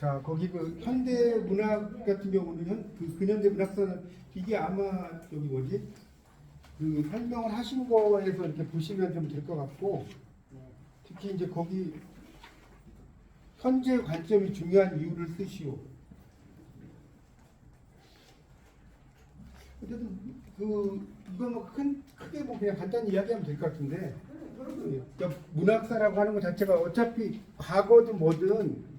자, 거기 그 현대 문학 같은 경우는 그 근현대 문학사는 이게 아마 여기 뭐지? 그 설명을 하신 거에서 이렇게 보시면 좀 될 것 같고, 특히 이제 거기 현재 관점이 중요한 이유를 쓰시오. 어쨌든 그 이거 뭐 크게 뭐 그냥 간단히 이야기하면 될 것 같은데, 문학사라고 하는 것 자체가 어차피 과거든 뭐든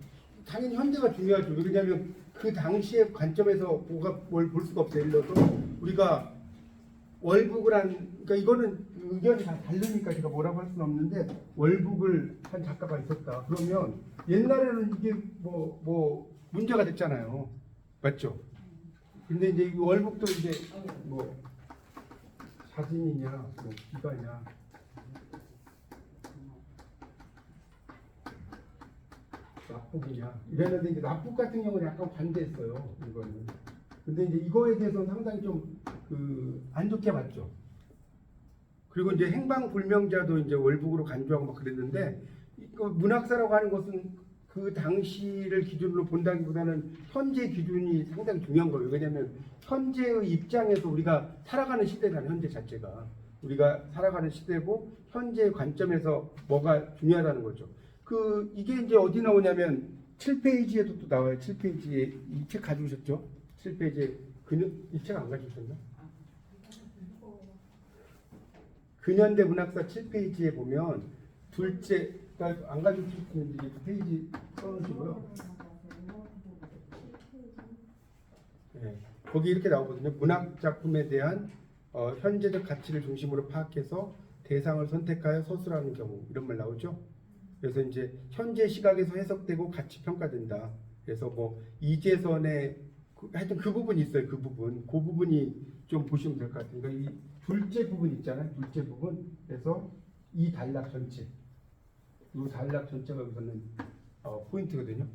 당연히 현재가 중요하죠. 왜냐하면 그 당시의 관점에서 뭘 볼 수가 없어요. 예를 들어서 우리가 월북을 그러니까 이거는 의견이 다 다르니까 제가 뭐라고 할 수는 없는데, 월북을 한 작가가 있었다. 그러면 옛날에는 이게 뭐 문제가 됐잖아요. 맞죠? 근데 이제 이 월북도 이제 뭐 사진이냐, 뭐 기가냐, 납북이냐 이랬는데, 이제 납북 같은 경우는 약간 반대했어요. 이거는. 근데 이제 이거에 대해서는 상당히 좀 안 좋게 봤죠. 그리고 이제 행방불명자도 이제 월북으로 간주하고 막 그랬는데, 그 문학사라고 하는 것은 그 당시를 기준으로 본다기보다는 현재 기준이 상당히 중요한 거예요. 왜냐하면 현재의 입장에서 우리가 살아가는 시대라는, 현재 자체가 우리가 살아가는 시대고 현재의 관점에서 뭐가 중요하다는 거죠. 이게 이제 어디 나오냐면 7페이지에도 또 나와요. 7페이지에 이 책 가져오셨죠? 7페이지에 이 책 안 가져오셨나? 근현대 문학사 7페이지에 보면 둘째, 안 가져오셨는데 그 페이지 써놓으시고요. 네, 거기 이렇게 나오거든요. 문학 작품에 대한 현재적 가치를 중심으로 파악해서 대상을 선택하여 서술하는 경우, 이런 말 나오죠. 그래서 이제 현재 시각에서 해석되고 가치 평가된다. 그래서 뭐 이재선의 하여튼 그 부분이 있어요. 그 부분이 좀 보시면 될 것 같아요. 그러니까 이 둘째 부분 있잖아요. 둘째 부분. 그래서 이 단락 전체, 이 단락 전체가 여기서는 포인트거든요.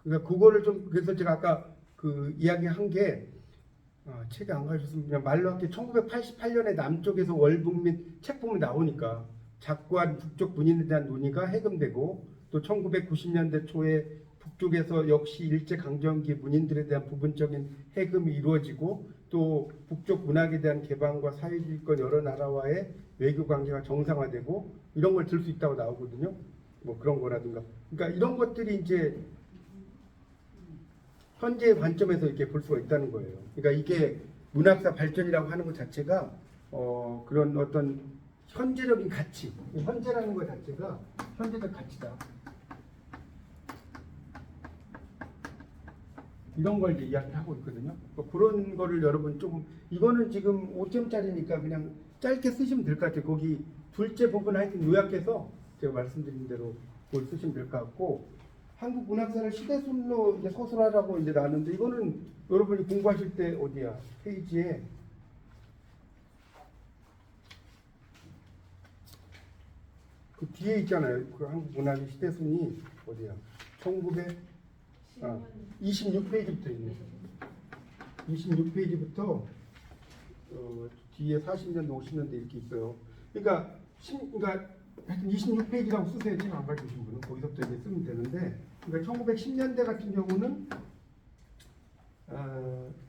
그러니까 그거를 좀, 그래서 제가 아까 그 이야기한 게, 책에 안 가셨으면 그냥 말로 할게. 1988년에 남쪽에서 월북 및 책 보면 나오니까 작고한 북쪽 문인에 대한 논의가 해금되고, 또 1990년대 초에 북쪽에서 역시 일제강점기 문인들에 대한 부분적인 해금이 이루어지고, 또 북쪽 문학에 대한 개방과 사회주의권 여러 나라와의 외교 관계가 정상화되고, 이런 걸 들 수 있다고 나오거든요. 뭐 그런 거라든가. 그러니까 이런 것들이 이제 현재의 관점에서 이렇게 볼 수가 있다는 거예요. 그러니까 이게 문학사 발전이라고 하는 것 자체가 그런 어떤 현재적인 가치, 현재라는 것 자체가 현재적 가치다. 이런 걸 이제 이야기하고 있거든요. 그런 거를 여러분 조금, 이거는 지금 5점짜리니까 그냥 짧게 쓰시면 될 것 같아요. 거기 둘째 부분 하여튼 요약해서 제가 말씀드린 대로 그걸 쓰시면 될 것 같고, 한국 문학사를 시대순로 이제 서술하라고 이제 나왔는데, 이거는 여러분이 공부하실 때 어디야? 페이지에 그 뒤에 있잖아요. 그 한국 문학의 시대순이 어디야? 26페이지부터 있네. 26페이지부터 뒤에 40년대, 50년대 이렇게 있어요. 그러니까 하여튼 26페이지라고 쓰세요. 지금 안 가져오신 분은 거기서부터 이제 쓰면 되는데, 그러니까 1910년대 같은 경우는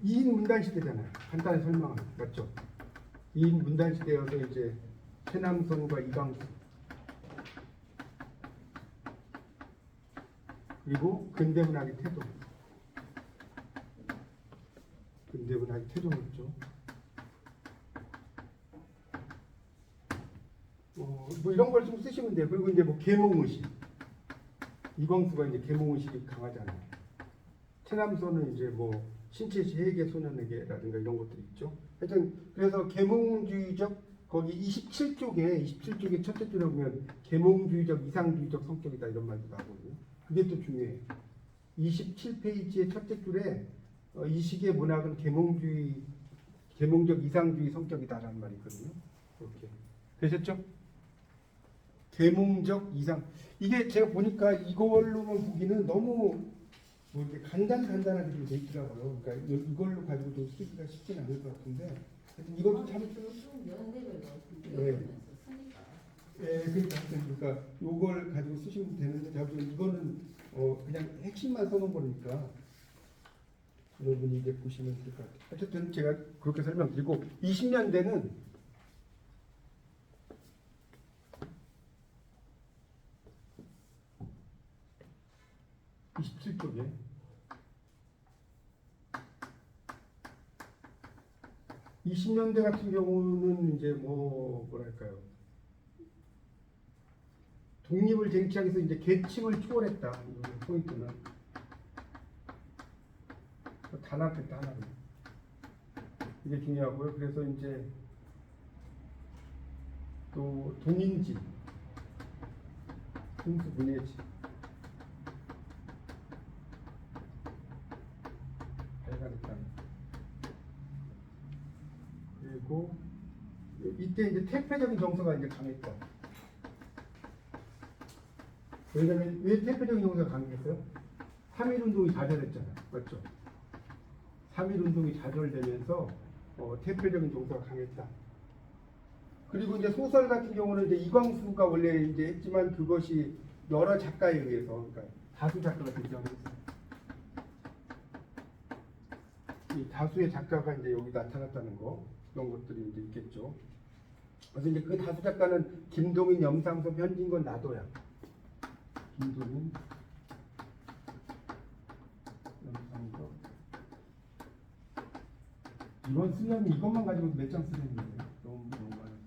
2인 문단 시대잖아요. 간단히 설명하면, 맞죠? 2인 문단 시대여서 이제 최남선과 이강수, 그리고 근대문학의 태동, 근대문학의 태동이었죠. 뭐 이런 걸 좀 쓰시면 돼요. 그리고 이제 뭐 계몽의식, 이광수가 이제 계몽의식이 강하잖아요. 최남선은 이제 뭐 신체시 해계 소년에게라든가 이런 것들이 있죠. 하여튼 그래서 계몽주의적, 거기 27쪽에 첫째 줄에 보면 계몽주의적, 이상주의적 성격이다 이런 말도 나오거든요. 그게 또 중요해요. 27페이지의 첫째 줄에 이 시기의 문학은 계몽적 이상주의 성격이다라는 말이 있거든요. 이렇게 되셨죠? 계몽적 이상, 이게 제가 보니까 이걸로만 보기는 너무 뭐 이렇게 간단하게 좀 돼 있더라고요. 그러니까 이걸로 가지고 좀 쓰기가 쉽진 않을 것 같은데, 이것도 참 네. 네, 그러니까 요걸 가지고 쓰시면 되는데, 제가 보기엔 이거는 그냥 핵심만 써놓은 거니까 여러분이 이제 보시면 될 것 같아요. 어쨌든 제가 그렇게 설명드리고 20년대는 27쪽에 20년대 같은 경우는 이제 뭐랄까요, 독립을 쟁취하기 위해서 이제 계층을 초월했다. 이 포인트는 단합했다 하나로 이게 중요하고요. 그래서 이제 또 동인지, 풍수문예지 발간했다. 그리고 이때 이제 태폐적인 정서가 이제 강했다. 왜냐면 왜 태폐적인 정서가 강했어요? 3.1운동이 좌절했잖아요. 맞죠? 3.1운동이 좌절되면서 태폐적인 정서가 강했다. 그리고 이제 소설 같은 경우는 이제 이광수가 원래 이제 했지만 그것이 여러 작가에 의해서, 그러니까 다수 작가가 등장했어요. 이 다수의 작가가 이제 여기 나타났다는 거, 이런 것들이 이제 있겠죠. 그래서 이제 그 다수 작가는 김동인, 염상섭, 현진건, 나도야. 김동인, 염상섭. 이건 쓰려면 이것만 가지고 몇 장 쓰겠는데 너무 많아서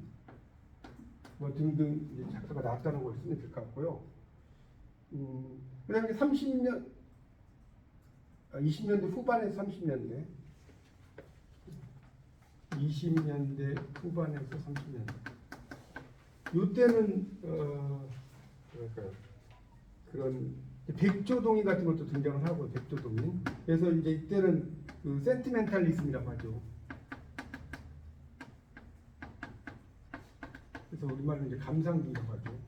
뭐 등등 이제 작가가 나왔다는 걸 쓰면 될 것 같고요. 그다음에 30년, 20년대 후반에서 30년대, 20년대 후반에서 30년대. 이때는 뭐랄까요, 그런 백조동이 같은 것도 등장을 하고, 백조동이. 그래서 이제 이때는 그 센티멘탈리즘이라고 하죠. 그래서 우리말로 이제 감상주의라고 하죠.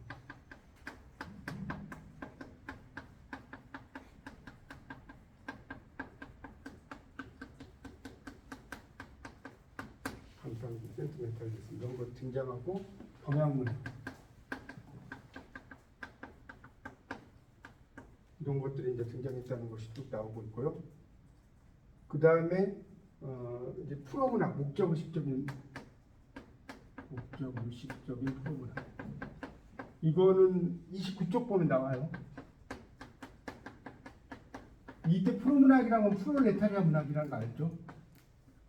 감상주의, 센티멘탈리즘 이런 거 등장하고, 경향문 이런 것들이 이제 등장했다는 것이 쭉 나오고 있고요. 그 다음에 이제 풀어문학, 목적의식적인 풀어문학. 이거는 29쪽 보면 나와요. 이때 풀어문학이라는 건 프롤레타리아 문학이라는 거 알죠?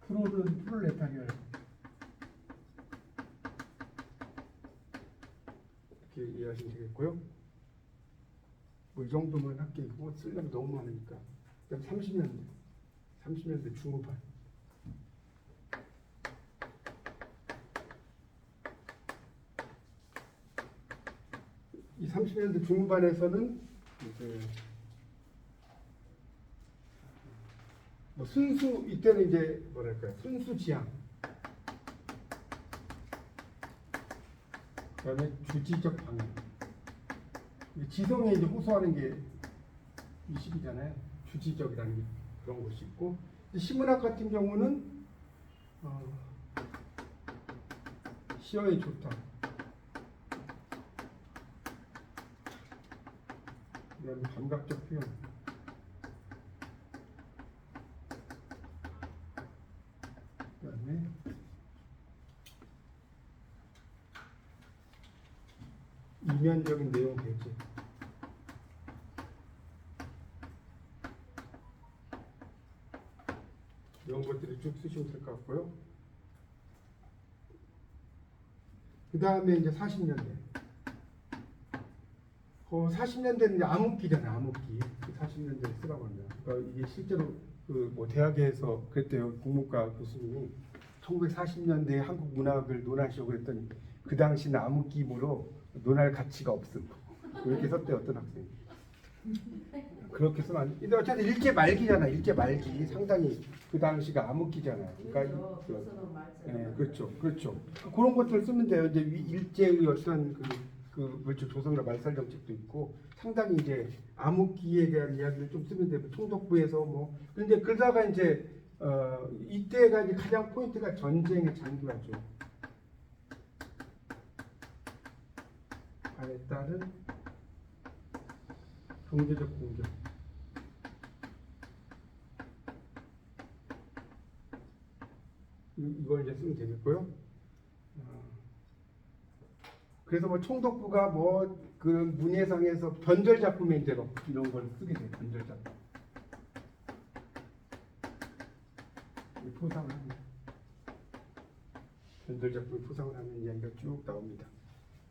프롤은 프롤레타리아. 이렇게 이해하시면 되겠고요. 뭐 이 정도만 할게요. 뭐 쓰려면 너무 많으니까. 그다음 30년대 중후반. 이 30년대 중후반에서는 이제 뭐 순수, 이때는 이제 뭐랄까요, 순수지향, 그다음에 주지적 방향. 지성에 이제 호소하는 게 이 시기잖아요. 주지적이라는 게 그런 것이 있고, 시문학 같은 경우는 시어에 좋다. 그다음에 감각적 표현. 그다음에 이면적인 내용 배제. 이런 것들이 쭉 쓰시면 될 것 같고요. 그 다음에 이제 40년대. 40년대는 이제 암흑기잖아요, 암흑기. 40년대에 쓰라고 합니다. 그러니까 이게 실제로 그 뭐 대학에서 그랬대요. 국문과 교수님이 1940년대에 한국 문학을 논하시고 그랬더니 그 당시는 암흑기므로 논할 가치가 없음. 이렇게 썼대요, 어떤 학생이. 그렇게 쓰면 안 돼. 근데 어쨌든 일제 말기잖아. 일제 말기. 상당히 그 당시가 암흑기잖아요. 그러니까 네, 그렇죠. 그런 것들을 쓰면 돼요. 이제 일제의 어떤 그렇죠. 조선과 말살 정책도 있고 상당히 이제 암흑기에 대한 이야기를 좀 쓰면 돼요. 총독부에서 뭐. 근데 그러다가 이제 이때가 이제 가장 포인트가 전쟁의 장기화죠. 에 따른 경제적 공격. 이걸 이제 쓰면 되겠고요. 그래서 뭐 총독부가 뭐 그 문예상에서 변절 작품에 이제 이런 걸 쓰게 돼요. 변절 작품. 포상을 합니다. 변절 작품 포상을 하는 이야기가 쭉 나옵니다.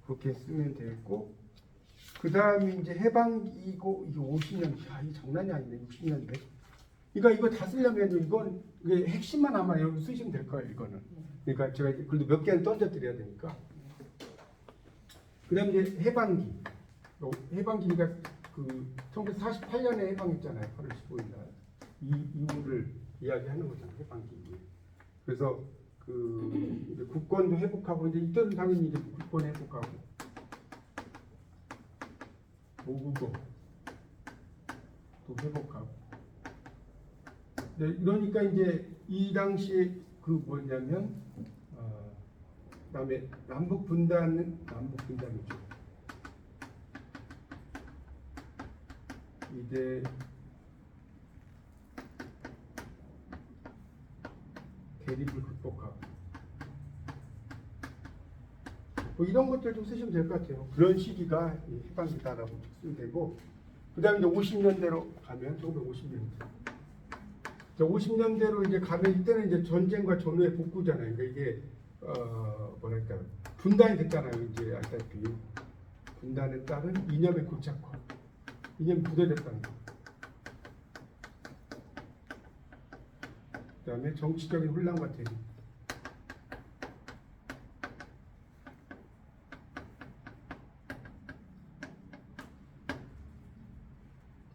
그렇게 쓰면 되겠고, 그 다음에 이제 해방이고 이게 50년, 야, 이 장난이 아니네. 60년대. 그러니까 이거 다 쓰려면 이건 이게 핵심만 아마 여기 쓰시면 될 거예요. 이거는. 그러니까 제가 그래도 몇 개는 던져드려야 되니까. 그다음 이제 해방기. 해방기가 그 1948년에 해방했잖아요. 8월 15일 날. 이 이후를 이야기하는 거잖아요. 해방기. 그래서 그 이제 국권도 회복하고 이제 이때는 당연히 이제 국권 회복하고 모국어 또 회복하고. 네, 이러니까 이제 이 당시에 그 뭐냐면 그다음에 남북 분단이죠. 이제 대립을 극복하고 뭐 이런 것들도 쓰시면 될 것 같아요. 그런 시기가 해방기다라고 쓰면 되고, 그다음에 이제 50년대로 가면 1950년대. 50년대로 이제 가면 이때는 이제 전쟁과 전후의 복구잖아요. 그러니까 이게 뭐랄까 분단이 됐잖아요. 이제 알다시피 분단에 따른 이념의 고착화, 이념이 굳어졌다는 거. 그다음에 정치적인 혼란과 대립.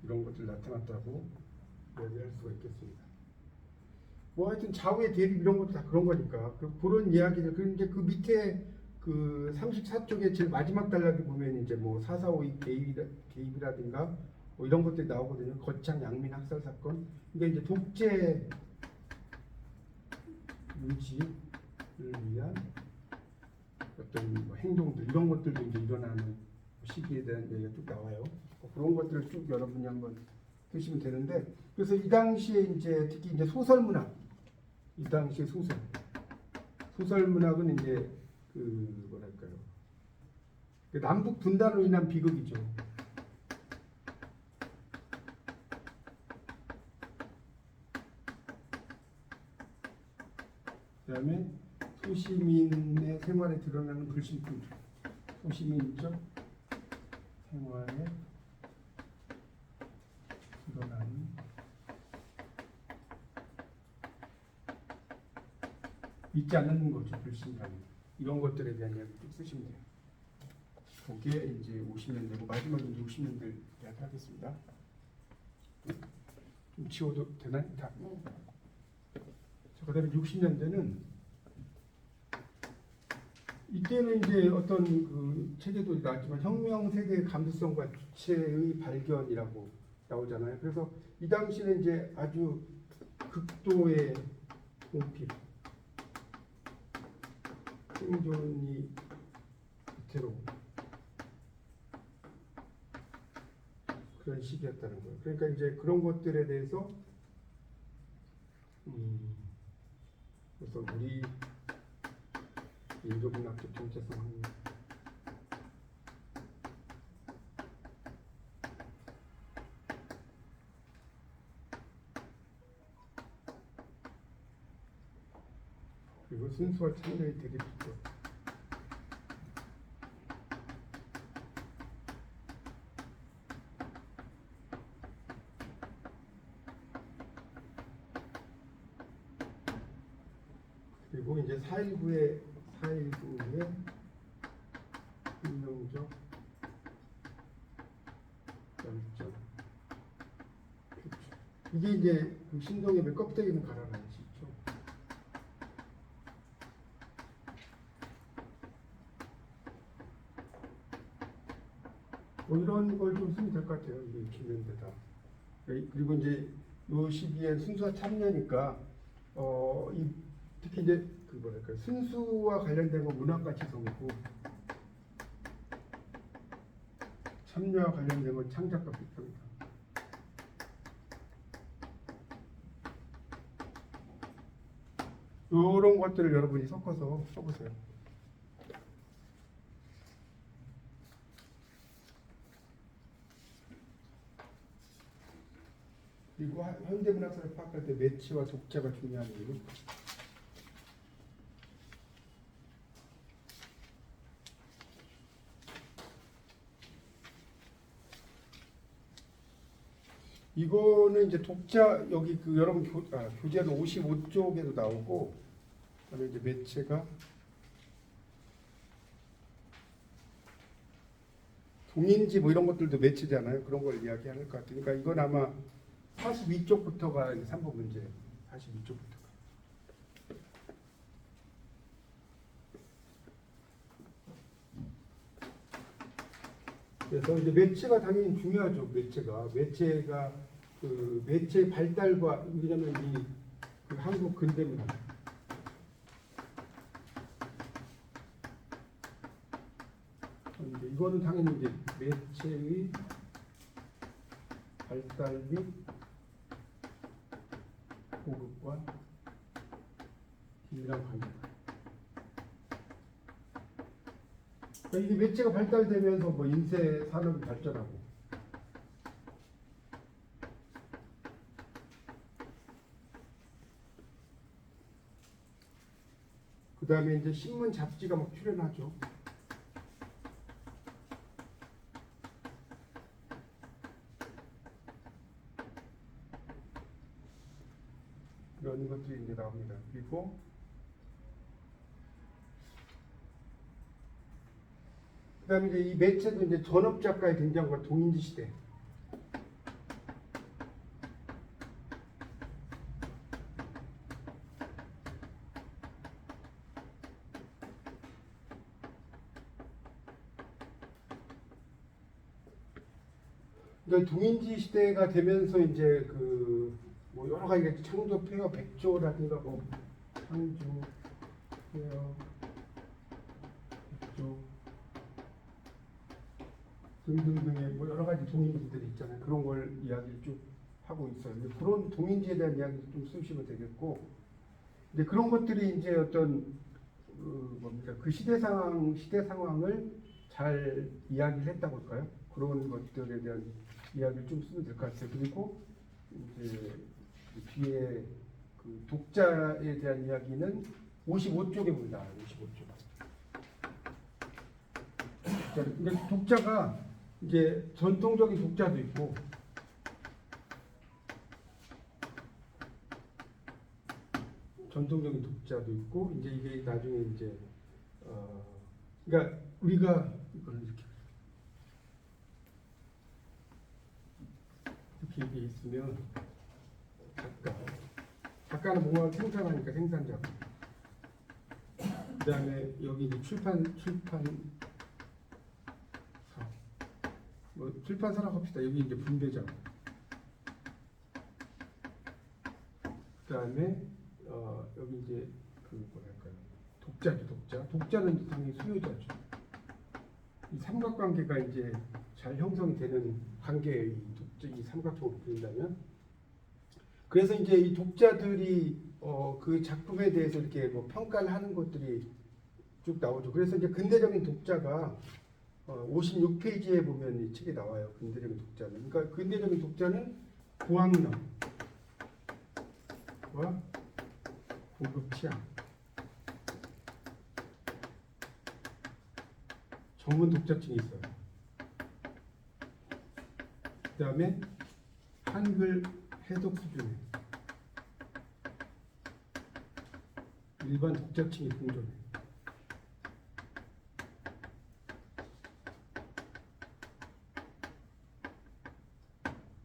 이런 것들 나타났다고 이야기할 수가 있겠습니다. 뭐 하여튼 좌우의 대립 이런 것도 다 그런 거니까 그런 이야기들. 그런데 그 밑에 그 34쪽에 제일 마지막 단락에 보면 이제 뭐 4.4.5 개입이라든가 뭐 이런 것들이 나오거든요. 거창 양민 학살 사건. 그러니까 이제 독재 유지를 위한 어떤 뭐 행동들 이런 것들도 이제 일어나는 시기에 대한 얘기가 쭉 나와요. 그런 것들을 쭉 여러분이 한번 보시면 되는데, 그래서 이 당시에 이제 특히 이제 소설 문학, 이 당시에 소설 문학은 이제 그 뭐랄까요, 그 남북 분단으로 인한 비극이죠. 그다음에 소시민의 생활에 드러나는 불신품, 소시민적 생활에 드러나는 믿지 않는 거죠. 불신감 이런 것들에 대한 이야기 쭉 쓰시면 돼요. 그게 이제 50년대고 마지막에 이제 60년대 이야기 하겠습니다. 좀 지워도 되나요? 다. 그다음에 60년대는 이때는 이제 어떤 그 체제도 나왔지만 혁명 세대의 감수성과 주체의 발견이라고 나오잖아요. 그래서 이 당시는 이제 아주 극도의 공핍, 생존이 위태로운 그런 시기였다는 거예요. 그러니까 이제 그런 것들에 대해서 그래서 우리 민족문학적 정체성 확립, 그리고 순수와 참여의 대립죠. 그리고 이제 4.19의 혁명적 열정, 그렇죠. 이게 이제 그 신동엽의 껍데기는 가라라는 시죠. 뭐 이런 걸 좀 쓰면 될 것 같아요. 이게 기면대다. 그리고 이제 이 시기에 순수와 참여니까 특히 이제 그 뭐랄까 순수와 관련된 건 문학가치성이고 참여와 관련된 건 창작과 비평이다. 이런 것들을 여러분이 섞어서 써보세요. 그리고 현대문학사를 파악할 때 매체와 독자가 중요한 이유. 이거는 이제 독자 여기 그 여러분 교재도 55쪽에도 나오고, 그다음에 이제 매체가 동인지 뭐 이런 것들도 매체잖아요. 그런 걸 이야기하는 것 같으니까 그러니까 이건 아마 42쪽부터가 3번 문제예요. 42쪽부터가. 그래서 이제 매체가 당연히 중요하죠. 매체가 그 매체의 발달과 왜냐면 그 한국 근대문학 이거는 당연히 이제 매체의 발달 및 보급과 긴밀한 관계다. 그러니까 이게 매체가 발달되면서 뭐 인쇄 산업이 발전하고, 그 다음에 이제 신문 잡지가 막 출연하죠. 이런 것들이 이제 나옵니다. 그리고 그다음에 이제 이 매체도 이제 전업 작가의 등장과 동인지 시대. 그러니까 동인지 시대가 되면서 이제 그 뭐 여러 가지가 창조 폐허 백조라든가 뭐 창조 폐허 백조 등등등의 뭐 여러 가지 동인지들이 있잖아요. 그런 걸 이야기를 쭉 하고 있어요. 그런 동인지에 대한 이야기를 좀 쓰시면 되겠고, 근데 그런 것들이 이제 어떤 뭡니까 그 시대 상황을 잘 이야기를 했다고 할까요? 그런 것들에 대한 이야기를 좀 쓰면 될 것 같아요. 그리고 이제 그 뒤에 그 독자에 대한 이야기는 55쪽에 보면 55쪽. 근데 독자가 이제 전통적인 독자도 있고, 이제 이게 나중에 이제 그러니까 우리가 이걸 이렇게 있으면 작가는 뭔가 생산하니까 생산자고, 그 다음에 여기 이제 출판사라고 합시다. 여기 이제 분배자고, 그 다음에 여기 이제 그 뭐랄까요, 독자는 당연히 수요자죠. 이 삼각관계가 이제 잘 형성이 되는 관계의 이 삼각형으로 보인다면, 그래서 이제 이 독자들이 그 작품에 대해서 이렇게 뭐 평가를 하는 것들이 쭉 나오죠. 그래서 이제 근대적인 독자가 56페이지에 보면 이 책에 나와요. 근대적인 독자는. 그러니까 근대적인 독자는 고학력과 고급 취향, 전문 독자층이 있어요. 그 다음에 한글 해독 수준에 일반 독자층이 공존해.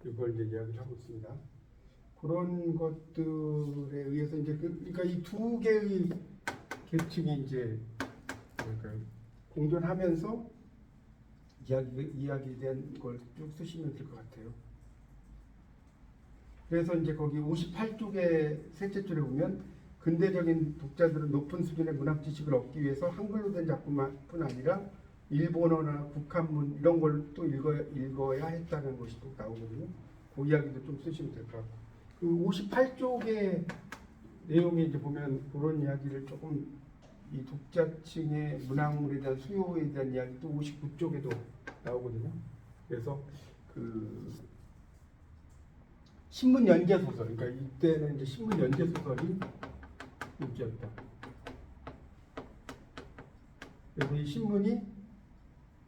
이걸 이제 이야기를 하고 있습니다. 그런 것들에 의해서 이제 그러니까 이 두 개의 계층이 이제 뭐랄까요, 공존하면서 이야기에 대한 걸 쭉 쓰시면 될 것 같아요. 그래서 이제 거기 58쪽의 셋째 줄에 보면 근대적인 독자들은 높은 수준의 문학 지식을 얻기 위해서 한글로 된 작품뿐 아니라 일본어나 북한문 이런 걸 또 읽어야 했다는 것이 또 나오거든요. 그 이야기도 좀 쓰시면 될 것 같고 그 58쪽의 내용에 이제 보면 그런 이야기를 조금 이 독자층의 문학물에 대한 수요에 대한 이야기도 59쪽에도 나오거든요. 그래서 그 신문 연재 소설, 그러니까 이때는 이제 신문 연재 소설이 인기였다. 그래서 이 신문이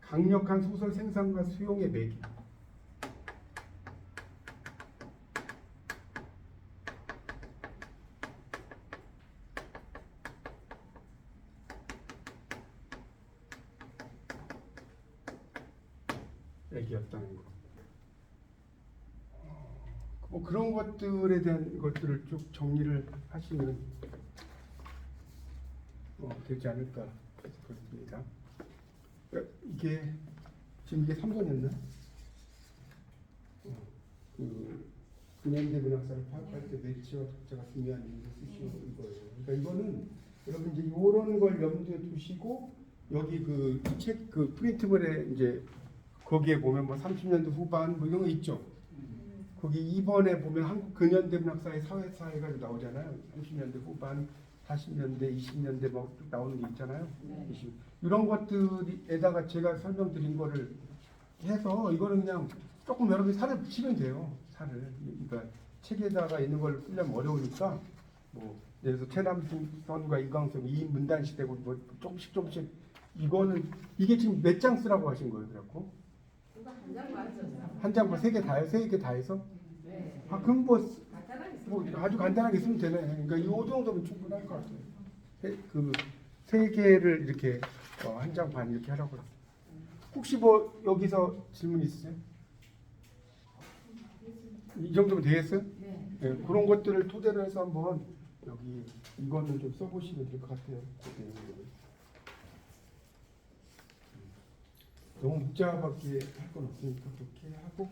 강력한 소설 생산과 수용의 매개. 얘기였다는 거. 뭐 그런 것들에 대한 것들을 쭉 정리를 하시면 되지 않을까 그렇습니다. 이게 지금 이게 3번이었나? 그 근현대 문학사를 파악할 때 매치와 독자가 중요한 이유를 쓰시는 거예요. 그러니까 이거는 여러분 이제 이런 걸 염두에 두시고 여기 그 책 그 프린트물에 이제 거기에 보면 뭐 30년대 후반 뭐 이런 거 있죠. 거기 2번에 보면 한국 근현대 문학사의 사회가 나오잖아요. 30년대 후반, 40년대, 20년대 뭐 나오는 게 있잖아요. 네. 이런 것들에다가 제가 설명드린 거를 해서 이거는 그냥 조금 여러분이 살을 붙이면 돼요. 살을. 그러니까 책에다가 있는 걸 쓰려면 어려우니까 뭐 예를 들어서 최남선과 이광섭 2인 문단 시대고 뭐 조금씩 이거는 이게 지금 몇 장 쓰라고 하신 거예요, 그래갖고 한 장 뭐 3개 다요? 3개 다 해서? 네. 아 그럼 뭐 아주 간단하게 쓰면 되네. 그러니까 이 정도면 충분할 것 같아요. 그 3개를 이렇게 한 장 반 이렇게 하라고 그랬어요. 혹시 뭐 여기서 질문 있으세요? 이 정도면 되겠어요? 네. 네, 그런 것들을 토대로 해서 한번 여기 이거는 좀 써보시면 될 것 같아요. 너무 복잡하게 할 건 없으니까 그렇게 하고